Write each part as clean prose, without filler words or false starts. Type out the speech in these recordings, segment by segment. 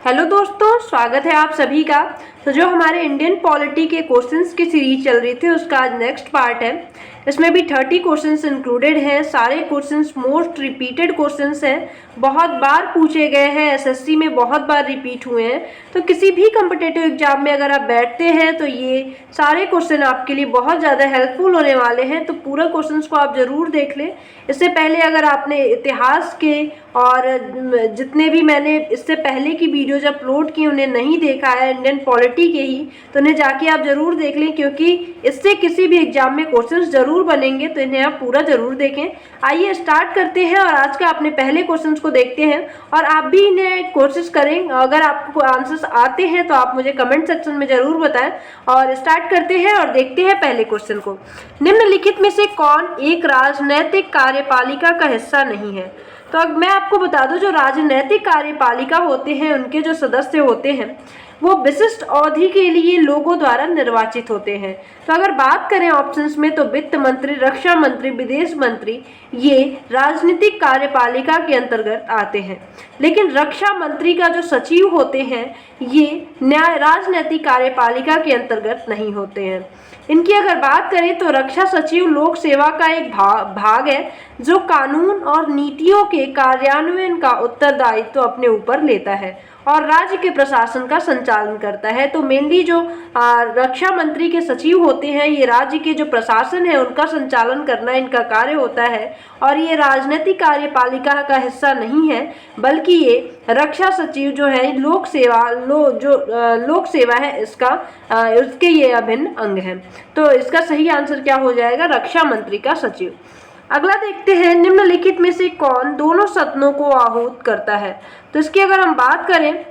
Hello दोस्तों, स्वागत है आप सभी का। तो जो हमारे इंडियन पॉलिटी के क्वेश्चंस की सीरीज चल रही थी उसका आज नेक्स्ट पार्ट है। इसमें भी 30 क्वेश्चंस इंक्लूडेड हैं। सारे क्वेश्चंस मोस्ट रिपीटेड क्वेश्चंस हैं, बहुत बार पूछे गए हैं, एसएससी में बहुत बार रिपीट हुए हैं। तो किसी भी कम्पिटिटिव एग्जाम में अगर आप बैठते हैं तो ये सारे क्वेश्चन आपके लिए बहुत ज़्यादा हेल्पफुल होने वाले हैं। तो पूरा क्वेश्चंस को आप ज़रूर देख लें। इससे पहले अगर आपने इतिहास के और जितने भी मैंने इससे पहले की वीडियोज अपलोड की उन्हें नहीं देखा है इंडियन पॉलिटी के ही, तो उन्हें जाके आप ज़रूर देख लें, क्योंकि इससे किसी भी एग्जाम में क्वेश्चंस ज़रूर बनेंगे। तो इन्हें आप पूरा ज़रूर देखें। आइए स्टार्ट करते हैं और आज का अपने पहले क्वेश्चंस को देखते हैं और आप भी इन्हें कोशिश करें। अगर आपको आंसर्स आते हैं तो आप मुझे कमेंट सेक्शन में ज़रूर बताएं। और स्टार्ट करते हैं और देखते हैं पहले क्वेश्चन को। निम्नलिखित में से कौन एक राजनैतिक कार्यपालिका का हिस्सा नहीं है? तो अब मैं आपको बता दूं, जो राजनैतिक कार्यपालिका होते हैं उनके जो सदस्य होते हैं वो विशिष्ट अवधि के लिए लोगों द्वारा निर्वाचित होते हैं। तो अगर बात करें ऑप्शंस में तो वित्त मंत्री, रक्षा मंत्री, विदेश मंत्री ये राजनीतिक कार्यपालिका के अंतर्गत आते हैं। लेकिन रक्षा मंत्री का जो सचिव होते हैं ये राजनीतिक कार्यपालिका के अंतर्गत नहीं होते हैं। इनकी अगर बात करें तो रक्षा सचिव लोक सेवा का एक भाग है जो कानून और नीतियों के कार्यान्वयन का उत्तरदायित्व अपने ऊपर लेता है और राज्य के प्रशासन का संचालन करता है। तो मेनली जो रक्षा मंत्री के सचिव होते हैं ये राज्य के जो प्रशासन है उनका संचालन करना इनका कार्य होता है और ये राजनीतिक कार्यपालिका का हिस्सा नहीं है, बल्कि ये रक्षा सचिव जो है लोक सेवा है इसका उसके ये अभिन्न अंग है। तो इसका सही आंसर क्या हो जाएगा? रक्षा मंत्री का सचिव। अगला देखते हैं, निम्नलिखित में से कौन दोनों सदनों को आहूत करता है? तो इसकी अगर हम बात करें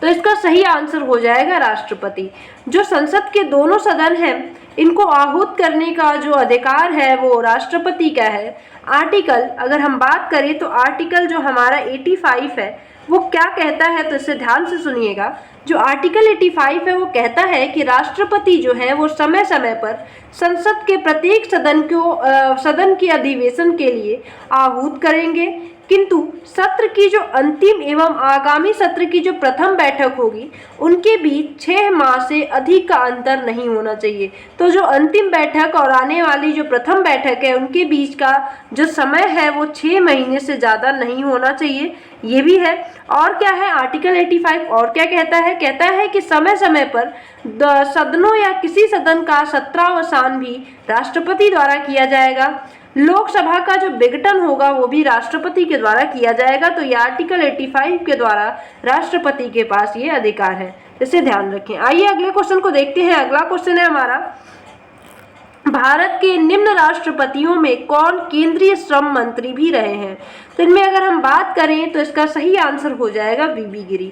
तो इसका सही आंसर हो जाएगा राष्ट्रपति। जो संसद के दोनों सदन हैं इनको आहूत करने का जो अधिकार है वो राष्ट्रपति का है। आर्टिकल अगर हम बात करें तो आर्टिकल जो हमारा 85 है वो क्या कहता है, तो इसे ध्यान से सुनिएगा। जो आर्टिकल 85 है वो कहता है कि राष्ट्रपति जो है वो समय समय पर संसद के प्रत्येक सदन के अधिवेशन के लिए आहूत करेंगे, किंतु सत्र की जो अंतिम एवं आगामी सत्र की जो प्रथम बैठक होगी उनके बीच 6 माह से अधिक का अंतर नहीं होना चाहिए। तो जो अंतिम बैठक और आने वाली जो प्रथम बैठक है उनके बीच का जो समय है वो 6 महीने से ज़्यादा नहीं होना चाहिए, ये भी है। और क्या है आर्टिकल 85 और क्या कहता है? कहता है कि समय समय पर सदनों या किसी सदन का सत्रावसान भी राष्ट्रपति द्वारा किया जाएगा। लोकसभा का जो विघटन होगा वो भी राष्ट्रपति के द्वारा किया जाएगा। तो ये आर्टिकल 85 के द्वारा राष्ट्रपति के पास ये अधिकार है, इसे ध्यान रखें। आइए अगले क्वेश्चन को देखते हैं। अगला क्वेश्चन है हमारा, भारत के निम्न राष्ट्रपतियों में कौन केंद्रीय श्रम मंत्री भी रहे हैं? तो इनमें अगर हम बात करें तो इसका सही आंसर हो जाएगा वीबी गिरी।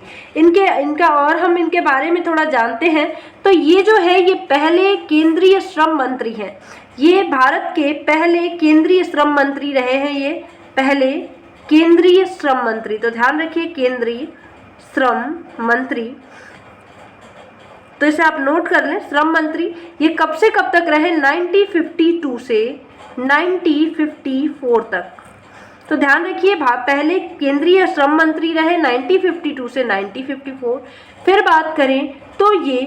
और हम इनके बारे में थोड़ा जानते हैं। तो ये जो है ये पहले केंद्रीय श्रम मंत्री हैं। ये भारत के पहले केंद्रीय श्रम मंत्री रहे हैं, ये पहले केंद्रीय श्रम मंत्री। तो ध्यान रखिए केंद्रीय श्रम मंत्री, तो इसे आप नोट कर लें श्रम मंत्री। ये कब से कब तक रहे? 1952 से 1954 तक। तो ध्यान रखिए पहले केंद्रीय श्रम मंत्री रहे 1952 से 1954। फिर बात करें तो ये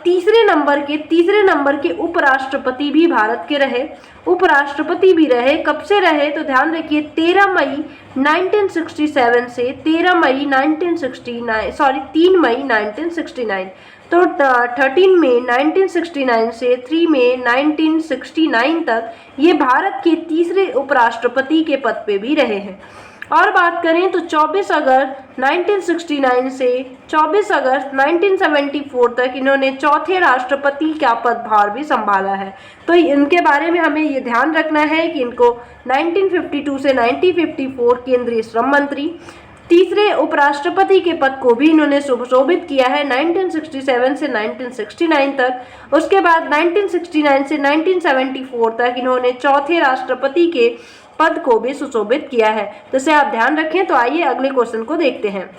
तीसरे नंबर के उपराष्ट्रपति भी भारत के रहे, उपराष्ट्रपति भी रहे। कब से रहे? तो ध्यान रखिए 13 मई 1967 से 3 मई 1969। तो 13 मई 1969 से 3 मई 1969 तक ये भारत के तीसरे उपराष्ट्रपति के पद पे भी रहे हैं। और बात करें तो 24 अगस्त 1969 से 24 अगस्त 1974 तक इन्होंने चौथे राष्ट्रपति का पदभार भी संभाला है। तो इनके बारे में हमें ये ध्यान रखना है कि इनको 1952 से 1954 केंद्रीय श्रम मंत्री, तीसरे उपराष्ट्रपति के पद को भी इन्होंने सुशोभित किया है 1967 से 1969 तक। उसके बाद 1969 से 1974 तक इन्होंने चौथे राष्ट्रपति के पद को भी सुशोभित किया है। तो इसे आप ध्यान रखें। तो आइए अगले क्वेश्चन को देखते हैं।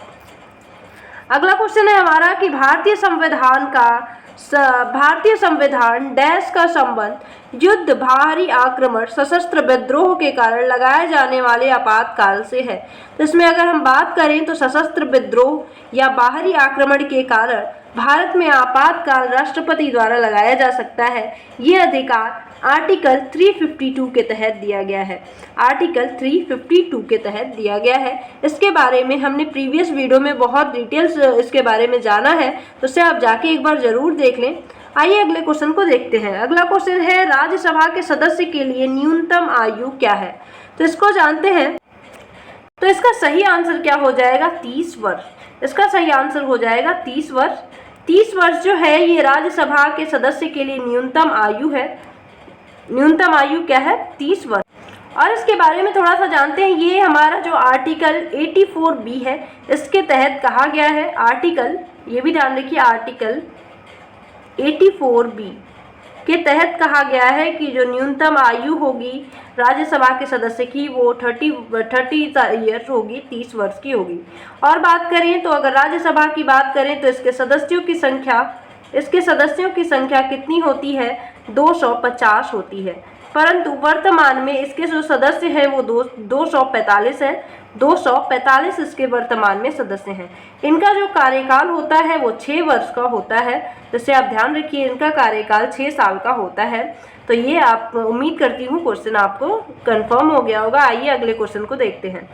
अगला क्वेश्चन है हमारा कि भारतीय संविधान का भारतीय संविधान डैश का संबंध युद्ध, बाहरी आक्रमण, सशस्त्र विद्रोह के कारण लगाए जाने वाले आपातकाल से है। तो इसमें अगर हम बात करें तो सशस्त्र विद्रोह या बाहरी आक्रमण के कारण भारत में आपातकाल राष्ट्रपति द्वारा लगाया जा सकता है। ये अधिकार आर्टिकल 352 के तहत दिया गया है। आर्टिकल 352 के तहत दिया गया है। इसके बारे में हमने प्रीवियस वीडियो में बहुत डिटेल्स इसके बारे में जाना है, तो उसे आप जाके एक बार जरूर देख लें। आइए अगले क्वेश्चन को देखते हैं। अगला क्वेश्चन है, राज्यसभा के सदस्य के लिए न्यूनतम आयु क्या है? तो इसको जानते हैं। तो इसका सही आंसर क्या हो जाएगा? 30 वर्ष। इसका सही आंसर हो जाएगा 30 वर्ष। 30 वर्ष जो है ये राज्यसभा के सदस्य के लिए न्यूनतम आयु है। न्यूनतम आयु क्या है? 30 वर्ष। और इसके बारे में थोड़ा सा जानते हैं। ये हमारा जो आर्टिकल 84B है, इसके तहत कहा गया है। आर्टिकल, ये भी ध्यान रखिए, आर्टिकल 84B के तहत कहा गया है कि जो न्यूनतम आयु होगी राज्यसभा के सदस्य की वो 30 ईयर्स होगी, 30 वर्ष की होगी। और बात करें तो अगर राज्यसभा की बात करें तो इसके सदस्यों की संख्या कितनी होती है? 250 होती है। परंतु वर्तमान में इसके जो सदस्य हैं वो 245 है। 245 इसके वर्तमान में सदस्य हैं। इनका जो कार्यकाल होता है वो 6 वर्ष का होता है। जैसे आप ध्यान रखिए, इनका कार्यकाल 6 साल का होता है। तो ये आप, उम्मीद करती हूँ क्वेश्चन आपको कंफर्म हो गया होगा। आइए अगले क्वेश्चन को देखते हैं।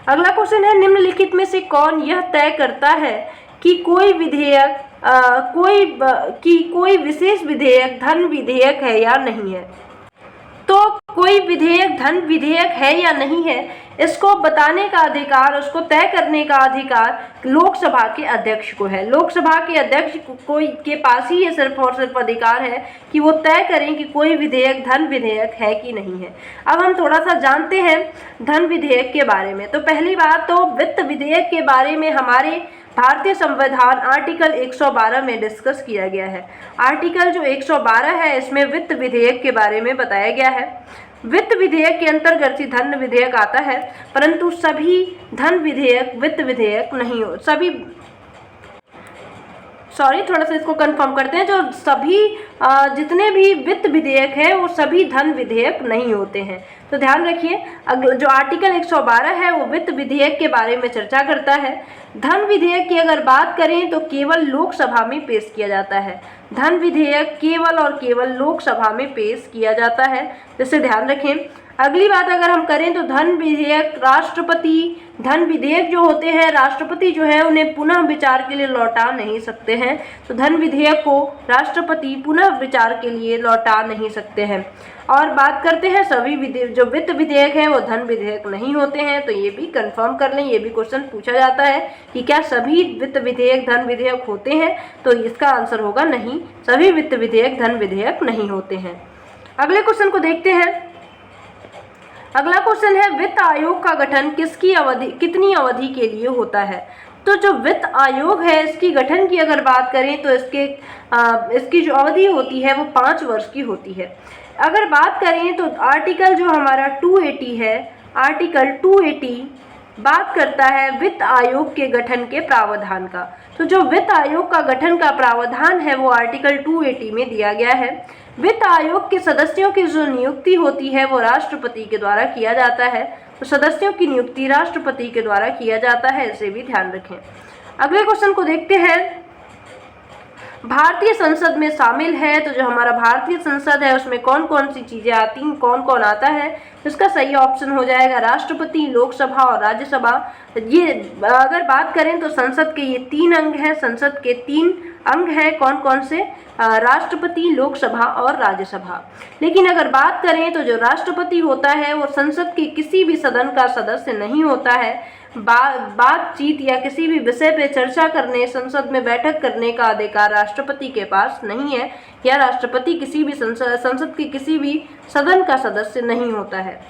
अगला क्वेश्चन है, निम्नलिखित में से कौन यह तय करता है कि कोई विधेयक कोई विशेष विधेयक धन विधेयक है या नहीं है? तो कोई विधेयक धन विधेयक है या नहीं है, इसको बताने का अधिकार, उसको तय करने का अधिकार लोकसभा के अध्यक्ष को है। लोकसभा के अध्यक्ष के पास ही ये सिर्फ और सिर्फ अधिकार है कि वो तय करें कि कोई विधेयक धन विधेयक है कि नहीं है। अब हम थोड़ा सा जानते हैं धन विधेयक के बारे में। तो पहली बात तो वित्त विधेयक के बारे में हमारे भारतीय संविधान आर्टिकल 112 में डिस्कस किया गया है। आर्टिकल जो 112 है इसमें वित्त विधेयक के बारे में बताया गया है। वित्त विधेयक के अंतर्गत ही धन विधेयक आता है, परंतु सभी धन विधेयक वित्त विधेयक नहीं हो, थोड़ा सा इसको कंफर्म करते हैं। जो सभी जितने भी वित्त विधेयक हैं वो सभी धन विधेयक नहीं होते हैं। तो ध्यान रखिए, जो आर्टिकल 112 है वो वित्त विधेयक के बारे में चर्चा करता है। धन विधेयक की अगर बात करें तो केवल लोकसभा में पेश किया जाता है। धन विधेयक केवल और केवल लोकसभा में पेश किया जाता है, जिसे ध्यान रखें। अगली बात अगर हम करें तो धन विधेयक जो होते हैं, राष्ट्रपति जो है उन्हें पुनः विचार के लिए लौटा नहीं सकते हैं। तो धन विधेयक को राष्ट्रपति पुनः विचार के लिए लौटा नहीं सकते हैं। और बात करते हैं सभी जो वित्त विधेयक हैं वो धन विधेयक नहीं होते हैं। तो ये भी कंफर्म कर लें, ये भी क्वेश्चन पूछा जाता है कि क्या सभी वित्त विधेयक धन विधेयक होते हैं? तो इसका आंसर होगा नहीं, सभी वित्त विधेयक धन विधेयक नहीं होते हैं। अगले क्वेश्चन को देखते हैं। अगला क्वेश्चन है, वित्त आयोग का गठन कितनी अवधि के लिए होता है? तो जो वित्त आयोग है इसकी गठन की अगर बात करें तो इसकी जो अवधि होती है वो 5 वर्ष की होती है। अगर बात करें तो आर्टिकल जो हमारा 280 है, आर्टिकल 280 बात करता है वित्त आयोग के गठन के प्रावधान का। तो जो वित्त आयोग का गठन का प्रावधान है वो आर्टिकल 280 में दिया गया है। वित्त आयोग के सदस्यों की जो नियुक्ति होती है वो राष्ट्रपति के द्वारा किया जाता है। तो सदस्यों की नियुक्ति राष्ट्रपति के द्वारा किया जाता है, इसे भी ध्यान रखें। अगले क्वेश्चन को देखते हैं। भारतीय संसद में शामिल है, तो जो हमारा भारतीय संसद है उसमें कौन कौन सी चीजें आती हैं, कौन कौन आता है? तो इसका सही ऑप्शन हो जाएगा राष्ट्रपति, लोकसभा और राज्यसभा। ये अगर बात करें तो संसद के ये 3 अंग हैं। संसद के 3 अंग हैं, कौन कौन से? राष्ट्रपति, लोकसभा और राज्यसभा। लेकिन अगर बात करें तो जो राष्ट्रपति होता है वो संसद के किसी भी सदन का सदस्य नहीं होता है। बातचीत या किसी भी विषय पे चर्चा करने, संसद में बैठक करने का अधिकार राष्ट्रपति के पास नहीं है, या राष्ट्रपति किसी भी संसद के किसी भी सदन का सदस्य नहीं होता है।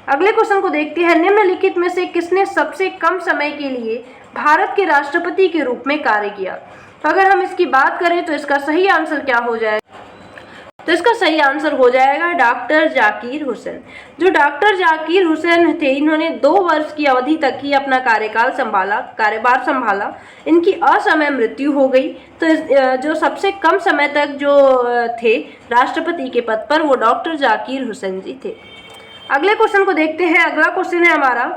अगले क्वेश्चन को देखते हैं। निम्नलिखित में से किसने सबसे कम समय के लिए भारत के राष्ट्रपति के रूप में कार्य किया? तो अगर हम इसकी बात करें तो इसका सही आंसर क्या हो जाएगा? तो इसका सही आंसर हो जाएगा डॉक्टर जाकिर हुसैन। जो डॉक्टर जाकिर हुसैन थे, इन्होंने 2 वर्ष की अवधि तक ही अपना कार्यभार संभाला। इनकी असमय मृत्यु हो गई। तो जो सबसे कम समय तक जो थे राष्ट्रपति के पद पर, वो डॉक्टर जाकिर हुसैन जी थे। अगले क्वेश्चन को देखते हैं। अगला क्वेश्चन है हमारा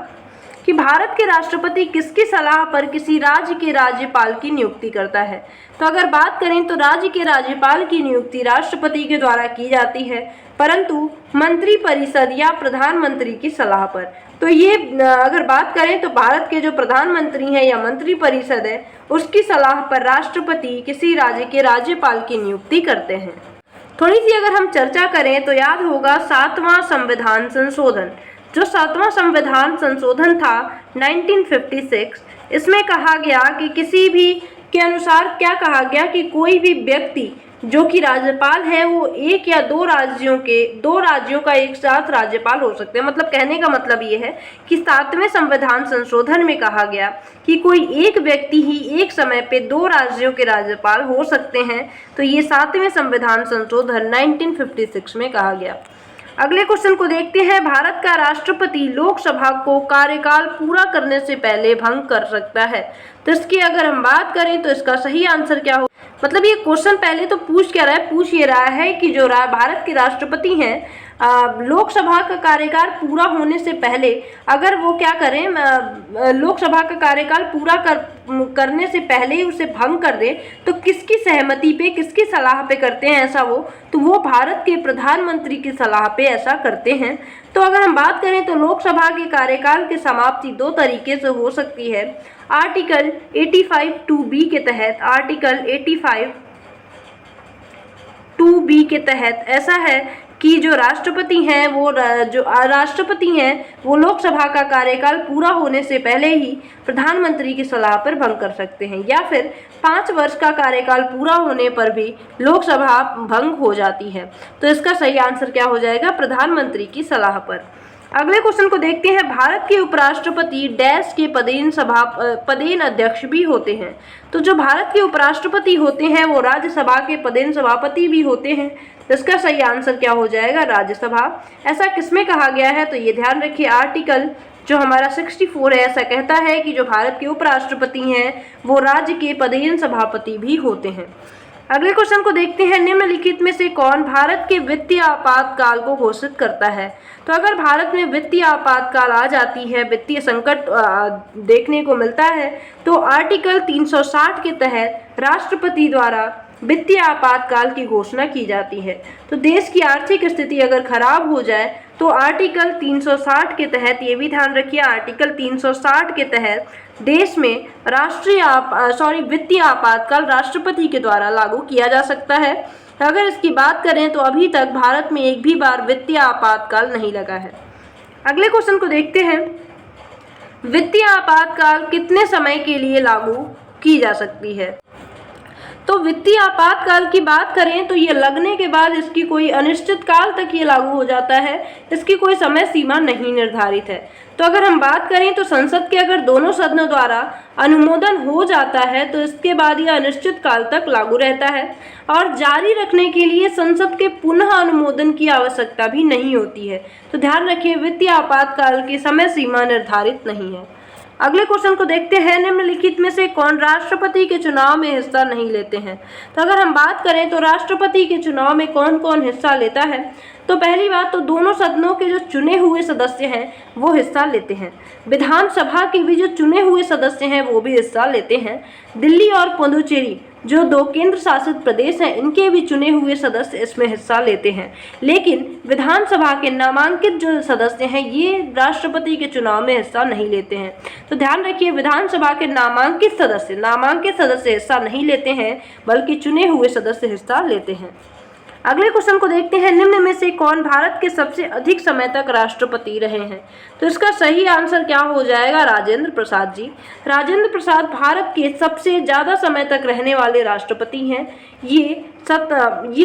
कि भारत के राष्ट्रपति किसकी सलाह पर किसी राज्य के राज्यपाल की नियुक्ति करता है। तो अगर बात करें तो राज्य के राज्यपाल की नियुक्ति राष्ट्रपति के द्वारा की जाती है, परंतु मंत्रिपरिषद या प्रधानमंत्री की सलाह पर। तो ये अगर बात करें तो भारत के जो प्रधानमंत्री हैं या मंत्रिपरिषद है, उसकी सलाह पर राष्ट्रपति किसी राज्य के राज्यपाल की नियुक्ति करते हैं। थोड़ी सी अगर हम चर्चा करें तो याद होगा 7वां संविधान संशोधन। जो 7वां संविधान संशोधन था 1956, इसमें कहा गया कि किसी भी के अनुसार क्या कहा गया कि कोई भी व्यक्ति जो कि राज्यपाल है वो 1 या 2 राज्यों का एक साथ राज्यपाल हो सकते हैं। मतलब कहने का मतलब ये है कि 7वें संविधान संशोधन में कहा गया कि कोई एक व्यक्ति ही एक समय पे 2 राज्यों के राज्यपाल हो सकते हैं। तो ये 7वें संविधान संशोधन 1956 में कहा गया। अगले क्वेश्चन को देखते हैं। भारत का राष्ट्रपति लोकसभा को कार्यकाल पूरा करने से पहले भंग कर सकता है। तो इसकी अगर हम बात करें तो इसका सही आंसर क्या हो, मतलब ये क्वेश्चन पहले तो पूछ ये रहा है कि जो भारत के राष्ट्रपति हैं, लोकसभा का कार्यकाल पूरा होने से पहले अगर वो क्या करें, लोकसभा का कार्यकाल पूरा करने से पहले ही उसे भंग कर दे, तो किसकी सहमति पे, किसकी सलाह पे करते हैं ऐसा वो, तो वो भारत के प्रधानमंत्री की सलाह पे ऐसा करते हैं। तो अगर हम बात करें तो लोकसभा के कार्यकाल की समाप्ति 2 तरीके से हो सकती है। आर्टिकल 85 2B के तहत, आर्टिकल 85 2B के तहत ऐसा है कि जो राष्ट्रपति हैं वो लोकसभा का कार्यकाल पूरा होने से पहले ही प्रधानमंत्री की सलाह पर भंग कर सकते हैं, या फिर 5 वर्ष का कार्यकाल पूरा होने पर भी लोकसभा भंग हो जाती है। तो इसका सही आंसर क्या हो जाएगा, प्रधानमंत्री की सलाह पर। अगले क्वेश्चन को देखते हैं। भारत के उपराष्ट्रपति डैश के पदेन अध्यक्ष भी होते हैं। तो जो भारत के उपराष्ट्रपति होते हैं वो राज्यसभा के पदेन सभापति भी होते हैं। तो इसका सही आंसर क्या हो जाएगा, राज्यसभा। ऐसा किसमें कहा गया है, तो ये ध्यान रखिए, आर्टिकल जो हमारा 64 है ऐसा कहता है कि जो भारत के उपराष्ट्रपति हैं वो राज्य के पदेन सभापति भी होते हैं। अगले क्वेश्चन को देखते हैं। निम्नलिखित में से कौन भारत के वित्तीय आपातकाल को घोषित करता है। तो अगर भारत में वित्तीय आपातकाल आ जाती है, वित्तीय संकट देखने को मिलता है, तो आर्टिकल 360 के तहत राष्ट्रपति द्वारा वित्तीय आपातकाल की घोषणा की जाती है। तो देश की आर्थिक स्थिति अगर खराब हो जाए तो आर्टिकल 360 के तहत, ये भी ध्यान रखिए, आर्टिकल 360 के तहत देश में वित्तीय आपातकाल राष्ट्रपति के द्वारा लागू किया जा सकता है। अगर इसकी बात करें तो अभी तक भारत में एक भी बार वित्तीय आपातकाल नहीं लगा है। अगले क्वेश्चन को देखते हैं। वित्तीय आपातकाल कितने समय के लिए लागू की जा सकती है। तो वित्तीय आपातकाल की बात करें तो ये लगने के बाद इसकी कोई अनिश्चित काल तक ये लागू हो जाता है, इसकी कोई समय सीमा नहीं निर्धारित है। तो अगर हम बात करें तो संसद के अगर दोनों सदनों द्वारा अनुमोदन हो जाता है तो इसके बाद यह अनिश्चित काल तक लागू रहता है, और जारी रखने के लिए संसद के पुनः अनुमोदन की आवश्यकता भी नहीं होती है। तो ध्यान रखिए, वित्तीय आपातकाल की समय सीमा निर्धारित नहीं है। अगले क्वेश्चन को देखते हैं। निम्नलिखित में से कौन राष्ट्रपति के चुनाव में हिस्सा नहीं लेते हैं। तो अगर हम बात करें तो राष्ट्रपति के चुनाव में कौन कौन हिस्सा लेता है, तो पहली बात तो दोनों सदनों के जो चुने हुए सदस्य हैं वो हिस्सा लेते हैं। विधानसभा के भी जो चुने हुए सदस्य हैं वो भी हिस्सा लेते हैं। दिल्ली और पुडुचेरी जो 2 केंद्र शासित प्रदेश हैं, इनके भी चुने हुए सदस्य इसमें हिस्सा लेते हैं। लेकिन विधानसभा के नामांकित जो सदस्य हैं ये राष्ट्रपति के चुनाव में हिस्सा नहीं लेते हैं। तो ध्यान रखिए, विधानसभा के नामांकित सदस्य हिस्सा नहीं लेते हैं, बल्कि चुने हुए सदस्य हिस्सा लेते हैं। अगले क्वेश्चन को देखते हैं। निम्न में से कौन भारत के सबसे अधिक समय तक राष्ट्रपति रहे हैं। तो इसका सही आंसर क्या हो जाएगा, राजेंद्र प्रसाद जी। राजेंद्र प्रसाद भारत के सबसे ज़्यादा समय तक रहने वाले राष्ट्रपति हैं। ये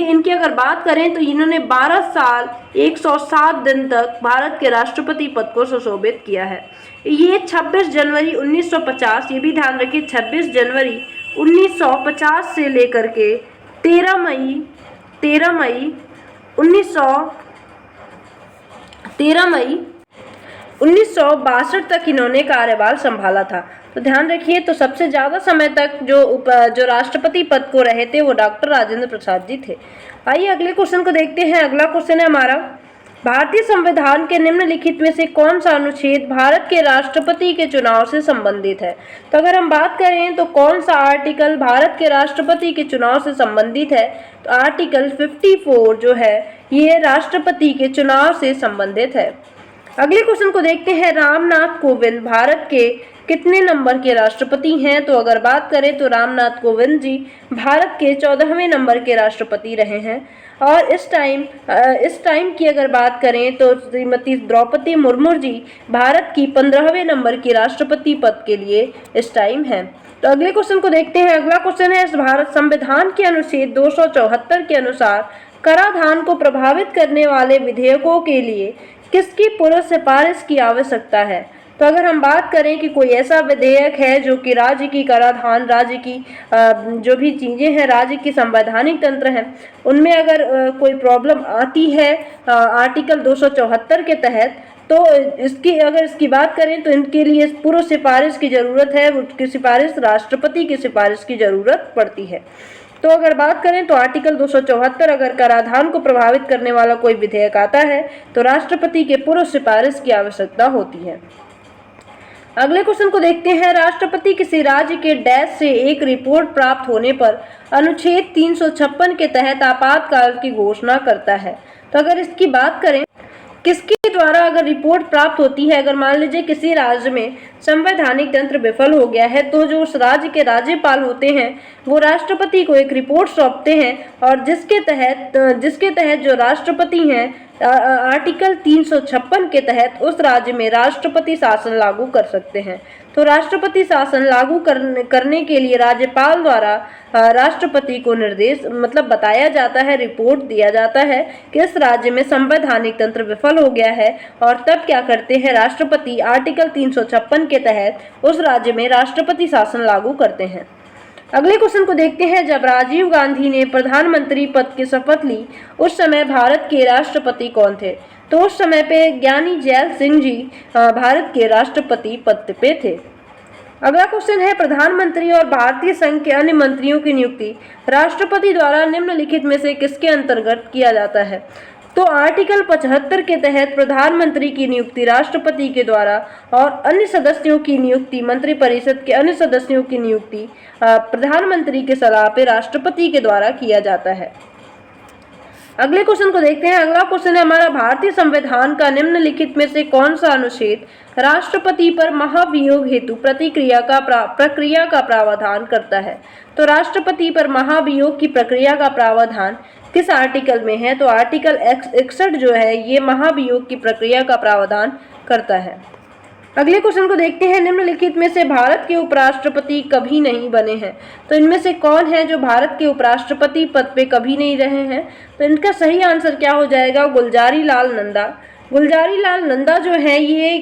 इनकी अगर बात करें तो इन्होंने 12 साल 107 दिन तक भारत के राष्ट्रपति पद को सुशोभित किया है। ये 26 जनवरी 1950, ये भी ध्यान रखिए, 26 जनवरी 1950 से लेकर के 13 मई 13 मई 1962 तक इन्होंने कार्यभार संभाला था। तो ध्यान रखिए, तो सबसे ज्यादा समय तक जो राष्ट्रपति पद को रहे थे वो डॉक्टर राजेंद्र प्रसाद जी थे। आइए अगले क्वेश्चन को देखते हैं। अगला क्वेश्चन है हमारा, भारतीय संविधान के निम्नलिखित में से कौन सा अनुच्छेद भारत के राष्ट्रपति के चुनाव से संबंधित है? तो अगर हम बात करें तो कौन सा आर्टिकल भारत के राष्ट्रपति के चुनाव से संबंधित है? तो आर्टिकल 54 जो है ये राष्ट्रपति के चुनाव से संबंधित है। अगले क्वेश्चन को देखते हैं, रामनाथ कोविंद भारत के कितने नंबर के राष्ट्रपति हैं? तो अगर बात करें तो रामनाथ कोविंद जी भारत के 14वें नंबर के राष्ट्रपति रहे हैं। और इस टाइम की अगर बात करें तो श्रीमती द्रौपदी मुर्मू जी भारत की 15वें नंबर की राष्ट्रपति पद के लिए इस टाइम है। तो अगले क्वेश्चन को देखते हैं। अगला क्वेश्चन है, भारत संविधान के अनुच्छेद 274 के अनुसार कराधान को प्रभावित करने वाले विधेयकों के लिए किसकी पूर्व सिफारिश की आवश्यकता है? तो अगर हम बात करें कि कोई ऐसा विधेयक है जो कि राज्य की कराधान, राज्य की जो भी चीज़ें हैं, राज्य की संवैधानिक तंत्र हैं, उनमें अगर कोई प्रॉब्लम आती है आर्टिकल 274 के तहत, तो इसकी बात करें तो इनके लिए पूर्व सिफारिश की ज़रूरत है। उसकी सिफारिश राष्ट्रपति की सिफारिश की ज़रूरत पड़ती है। तो अगर बात करें तो आर्टिकल 274 अगर कराधान को प्रभावित करने वाला कोई विधेयक आता है तो राष्ट्रपति के पूर्व सिफारिश की आवश्यकता होती है। अगले क्वेश्चन को देखते हैं, राष्ट्रपति किसी राज्य के डैश से एक रिपोर्ट प्राप्त होने पर अनुच्छेद 356 के तहत आपातकाल की घोषणा करता है। तो अगर इसकी बात करें किसके द्वारा अगर रिपोर्ट प्राप्त होती है, अगर मान लीजिए किसी राज्य में संवैधानिक तंत्र विफल हो गया है तो जो उस राज्य के राज्यपाल होते हैं वो राष्ट्रपति को एक रिपोर्ट सौंपते हैं और जिसके तहत जो राष्ट्रपति हैं आर्टिकल 356 के तहत उस राज्य में राष्ट्रपति शासन लागू कर सकते हैं। तो राष्ट्रपति शासन लागू करने के लिए राज्यपाल द्वारा राष्ट्रपति को निर्देश बताया जाता है, रिपोर्ट दिया जाता है कि इस राज्य में संवैधानिक तंत्र विफल हो गया है, और तब क्या करते हैं राष्ट्रपति आर्टिकल 356 के तहत उस राज्य में राष्ट्रपति शासन लागू करते हैं। अगले क्वेश्चन को देखते हैं, जब राजीव गांधी ने प्रधानमंत्री पद की शपथ ली उस समय भारत के राष्ट्रपति कौन थे? तो उस समय पे ज्ञानी जैल सिंह जी भारत के राष्ट्रपति पद पे थे। अगला क्वेश्चन है, प्रधानमंत्री और भारतीय संघ के अन्य मंत्रियों की नियुक्ति राष्ट्रपति द्वारा निम्नलिखित में से किसके अंतर्गत किया जाता है? तो आर्टिकल 75 के तहत प्रधानमंत्री की नियुक्ति राष्ट्रपति के द्वारा और अन्य सदस्यों की नियुक्ति, मंत्रिपरिषद के अन्य सदस्यों की नियुक्ति प्रधानमंत्री के सलाह पे राष्ट्रपति के द्वारा किया जाता है। अगले क्वेश्चन को देखते हैं। अगला क्वेश्चन है हमारा, भारतीय संविधान का निम्नलिखित में से कौन सा अनुच्छेद राष्ट्रपति पर महाभियोग हेतु प्रक्रिया का प्रावधान करता है? तो राष्ट्रपति पर महाभियोग की प्रक्रिया का प्रावधान किस आर्टिकल में है? तो आर्टिकल 61 जो है ये महाभियोग की प्रक्रिया का प्रावधान करता है। अगले क्वेश्चन को देखते हैं, निम्नलिखित में से भारत के उपराष्ट्रपति कभी नहीं बने हैं? तो इनमें से कौन है जो भारत के उपराष्ट्रपति पद पे कभी नहीं रहे हैं? तो इनका सही आंसर क्या हो जाएगा? गुलजारी लाल नंदा। गुलजारी लाल नंदा जो है ये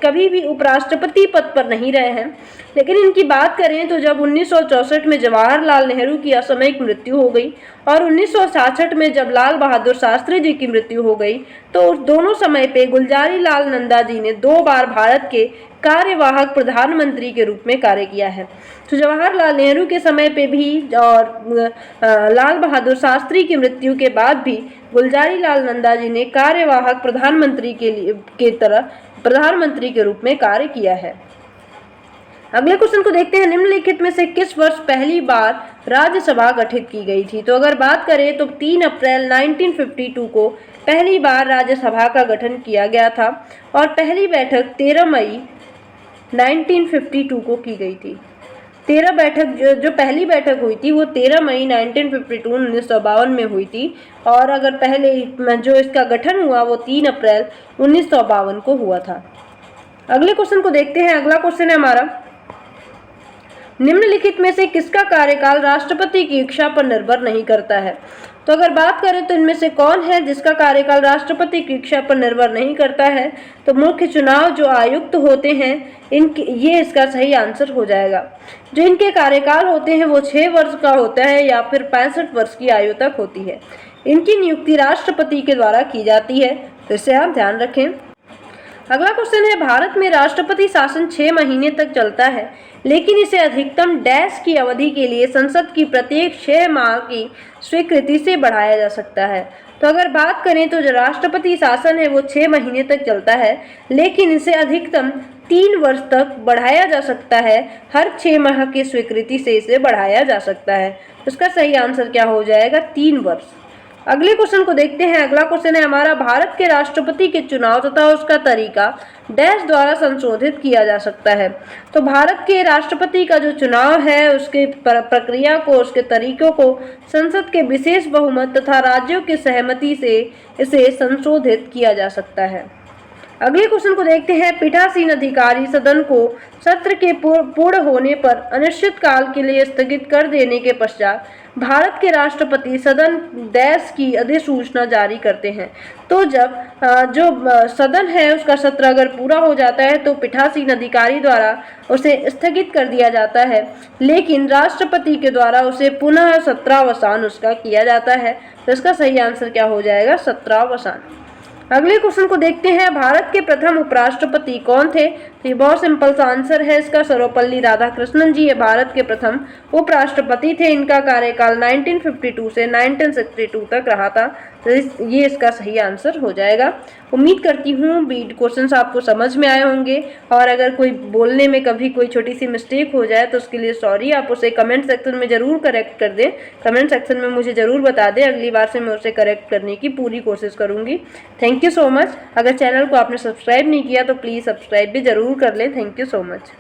कभी भी उपराष्ट्रपति पद पर नहीं रहे हैं। लेकिन इनकी बात करें तो जब 1964 में जवाहरलाल नेहरू की असामयिक मृत्यु हो गई और 1966 में जब लाल बहादुर शास्त्री जी की मृत्यु हो गई तो उस दोनों समय पे गुलजारी लाल नंदा जी ने 2 बार भारत के कार्यवाहक प्रधानमंत्री के रूप में कार्य किया है। तो जवाहरलाल नेहरू के समय पे भी और लाल बहादुर शास्त्री की मृत्यु के बाद भी गुलजारी लाल नंदा जी ने कार्यवाहक प्रधानमंत्री प्रधानमंत्री के रूप में कार्य किया है। अगले क्वेश्चन को देखते हैं, निम्नलिखित में से किस वर्ष पहली बार राज्यसभा गठित की गई थी? तो अगर बात करें तो 3 अप्रैल 1952 को पहली बार राज्यसभा का गठन किया गया था और पहली बैठक 13 मई 1952 को की गई थी। 13 बैठक जो पहली बैठक हुई थी वो 13 मई 1952 में हुई थी और अगर पहले जो इसका गठन हुआ वो 3 अप्रैल 1952 को हुआ था। अगले क्वेश्चन को देखते हैं। अगला क्वेश्चन है हमारा, निम्नलिखित में से किसका कार्यकाल राष्ट्रपति की इच्छा पर निर्भर नहीं करता है? तो अगर बात करें तो इनमें से कौन है जिसका कार्यकाल राष्ट्रपति की इच्छा पर निर्भर नहीं करता है? तो मुख्य चुनाव जो आयुक्त होते हैं ये इसका सही आंसर हो जाएगा। जो इनके कार्यकाल होते हैं वो 6 वर्ष का होता है या फिर 65 वर्ष की आयु तक होती है। इनकी नियुक्ति राष्ट्रपति के द्वारा की जाती है, तो इसे आप ध्यान रखें। अगला क्वेश्चन है, भारत में राष्ट्रपति शासन 6 महीने तक चलता है, लेकिन इसे अधिकतम डैश की अवधि के लिए संसद की प्रत्येक 6 माह की स्वीकृति से बढ़ाया जा सकता है। तो अगर बात करें तो जो राष्ट्रपति शासन है वो 6 महीने तक चलता है, लेकिन इसे अधिकतम 3 वर्ष तक बढ़ाया जा सकता है। हर 6 माह की स्वीकृति से इसे बढ़ाया जा सकता है। इसका सही आंसर क्या हो जाएगा? 3 वर्ष। अगले क्वेश्चन को देखते हैं। अगला क्वेश्चन है हमारा, भारत के राष्ट्रपति के चुनाव तथा उसका तरीका डैश द्वारा संशोधित किया जा सकता है। तो भारत के राष्ट्रपति का जो चुनाव है उसके प्रक्रिया को, उसके तरीकों को संसद के विशेष बहुमत तथा राज्यों की सहमति से इसे संशोधित किया जा सकता है। अगले क्वेश्चन को देखते हैं। पीठासीन अधिकारी सदन को सत्र के पूर्ण होने पर अनिश्चित काल के लिए स्थगित कर देने के पश्चात भारत के राष्ट्रपति सदन डैश की अधिसूचना जारी करते हैं। तो जब जो सदन है उसका सत्र अगर पूरा हो जाता है तो पीठासीन अधिकारी द्वारा उसे स्थगित कर दिया जाता है, लेकिन राष्ट्रपति के द्वारा उसे पुनः सत्रावसान उसका किया जाता है। तो इसका सही आंसर क्या हो जाएगा? सत्रावसान। अगले क्वेश्चन को देखते हैं। भारत के प्रथम उपराष्ट्रपति कौन थे? तो ये बहुत सिंपल सा आंसर है इसका, सर्वपल्ली राधाकृष्णन जी ये भारत के प्रथम उपराष्ट्रपति थे। इनका कार्यकाल 1952 से 1962 तक रहा था। तो ये इसका सही आंसर हो जाएगा। उम्मीद करती हूँ बीट क्वेश्चंस आपको समझ में आए होंगे, और अगर कोई बोलने में कभी कोई छोटी सी मिस्टेक हो जाए तो उसके लिए सॉरी। आप उसे कमेंट सेक्शन में ज़रूर करेक्ट कर दें। कमेंट सेक्शन में मुझे ज़रूर बता दें, अगली बार से मैं उसे करेक्ट करने की पूरी कोशिश करूँगी। Thank you so much. अगर चैनल को आपने सब्सक्राइब नहीं किया तो प्लीज़ सब्सक्राइब भी ज़रूर कर लें। Thank you so much.